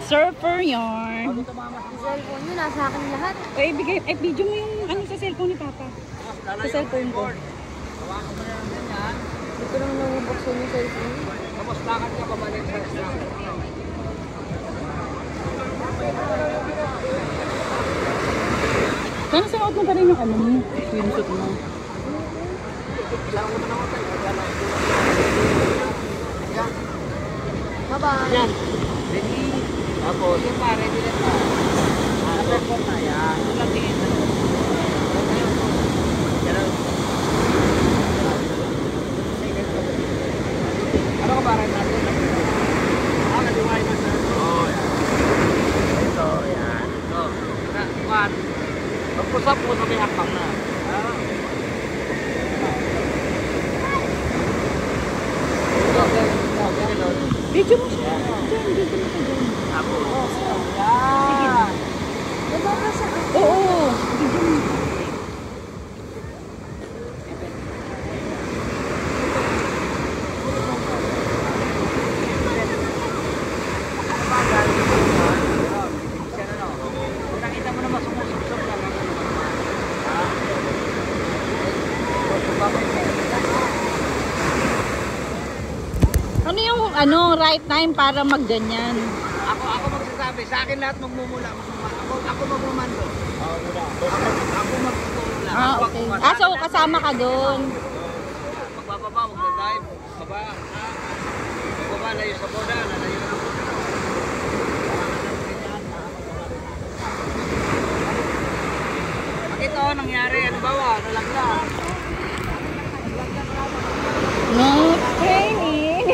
Surfer yarn. Yung cellphone nyo, nasa akin lahat. Bigay, video mo yung ano sa cellphone ni Papa. Sa cellphone ko. Hawakan mo na lang ganyan. Hindi ko naman nabubuksan yung cellphone. Tapos lakad ka pabalik sa isang. Sana suot mo pa rin yung ano mo. Swimsuit mo. Bye-bye. Yan. Ready? Tapos, yung pa, ready na pa. Perform na yan. Ito lang tingin. Ano ka para natin? Kaliway na sa ito, yan. Ito. One. Pag-pusap mo sa may hakbang na. Video mo siya. Diyan, video mo siya dyan. Tapos. Sige na. Nababasa ako. Oo. Video mo. Nakita mo naman sumusubsob na lang. Ano yung right time para magganyan? Ako magsasabi, sa akin lahat magmumula. Ako magmumando. Ako magmumula. Okay. So kasama ka doon. Magbababa, magdadive. Baba. Baba, layo sa boda. Lalayo na boda. Ito, nangyari. Ano ba? Nalaglag. No training.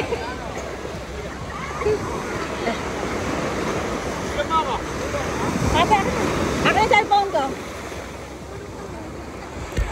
Ano ba? Papa.